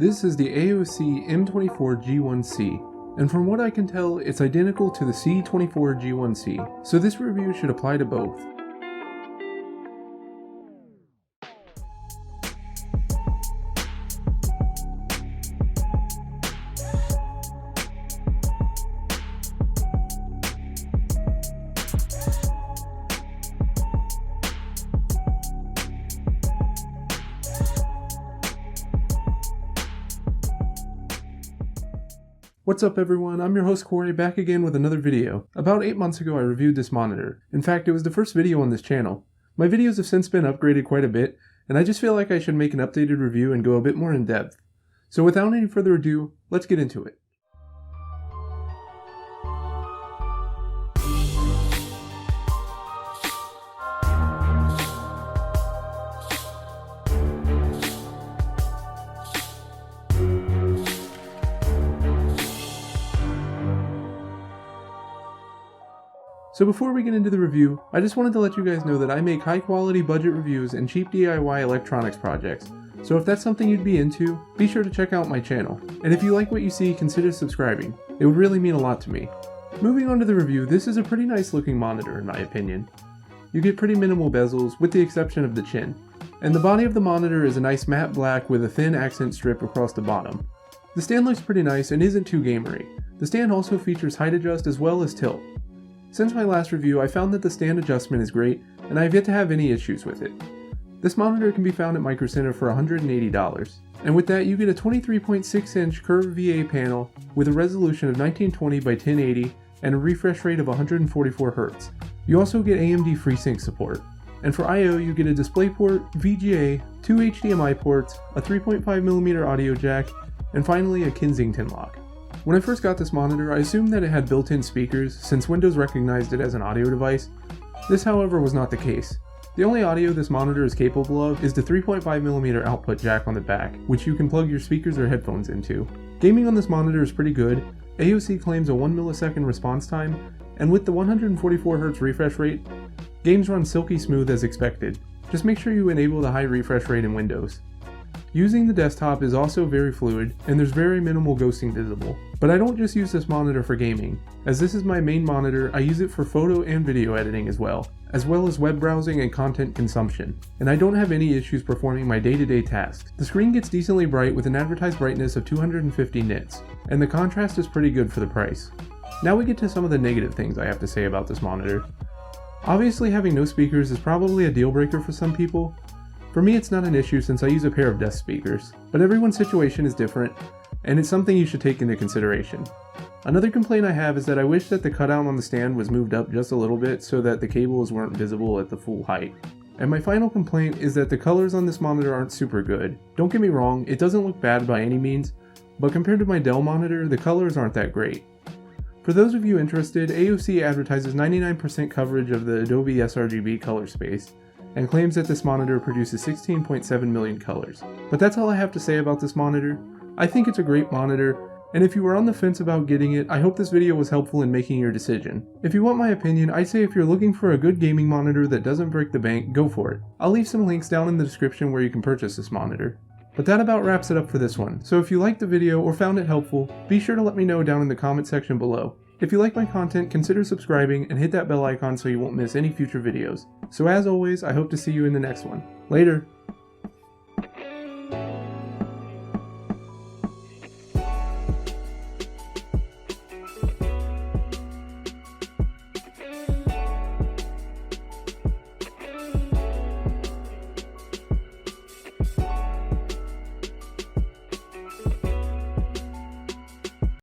This is the AOC M24G1C, and from what I can tell, it's identical to the C24G1C, so this review should apply to both. What's up everyone, I'm your host Corey, back again with another video. About 8 months ago I reviewed this monitor. In fact, it was the first video on this channel. My videos have since been upgraded quite a bit, and I just feel like I should make an updated review and go a bit more in depth. So without any further ado, let's get into it. So before we get into the review, I just wanted to let you guys know that I make high quality budget reviews and cheap DIY electronics projects. So if that's something you'd be into, be sure to check out my channel. And if you like what you see, consider subscribing. It would really mean a lot to me. Moving on to the review, this is a pretty nice looking monitor in my opinion. You get pretty minimal bezels with the exception of the chin. And the body of the monitor is a nice matte black with a thin accent strip across the bottom. The stand looks pretty nice and isn't too gamery. The stand also features height adjust as well as tilt. Since my last review, I found that the stand adjustment is great, and I have yet to have any issues with it. This monitor can be found at Micro Center for $180, and with that you get a 23.6-inch curved VA panel with a resolution of 1920 by 1080 and a refresh rate of 144 Hz. You also get AMD FreeSync support, and for I/O you get a DisplayPort, VGA, 2 HDMI ports, a 3.5mm audio jack, and finally a Kensington lock. When I first got this monitor, I assumed that it had built-in speakers since Windows recognized it as an audio device. This, however, was not the case. The only audio this monitor is capable of is the 3.5mm output jack on the back, which you can plug your speakers or headphones into. Gaming on this monitor is pretty good. AOC claims a 1 millisecond response time, and with the 144 Hz refresh rate, games run silky smooth as expected. Just make sure you enable the high refresh rate in Windows. Using the desktop is also very fluid, and there's very minimal ghosting visible. But I don't just use this monitor for gaming. As this is my main monitor, I use it for photo and video editing as well as web browsing and content consumption. And I don't have any issues performing my day-to-day tasks. The screen gets decently bright with an advertised brightness of 250 nits, and the contrast is pretty good for the price. Now we get to some of the negative things I have to say about this monitor. Obviously having no speakers is probably a deal breaker for some people. For me it's not an issue since I use a pair of desk speakers, but everyone's situation is different, and it's something you should take into consideration. Another complaint I have is that I wish that the cutout on the stand was moved up just a little bit so that the cables weren't visible at the full height. And my final complaint is that the colors on this monitor aren't super good. Don't get me wrong, it doesn't look bad by any means, but compared to my Dell monitor, the colors aren't that great. For those of you interested, AOC advertises 99% coverage of the Adobe sRGB color space, and claims that this monitor produces 16.7 million colors. But that's all I have to say about this monitor. I think it's a great monitor, and if you were on the fence about getting it, I hope this video was helpful in making your decision. If you want my opinion, I'd say if you're looking for a good gaming monitor that doesn't break the bank, go for it. I'll leave some links down in the description where you can purchase this monitor. But that about wraps it up for this one, so if you liked the video or found it helpful, be sure to let me know down in the comment section below. If you like my content, consider subscribing and hit that bell icon so you won't miss any future videos. So as always, I hope to see you in the next one. Later!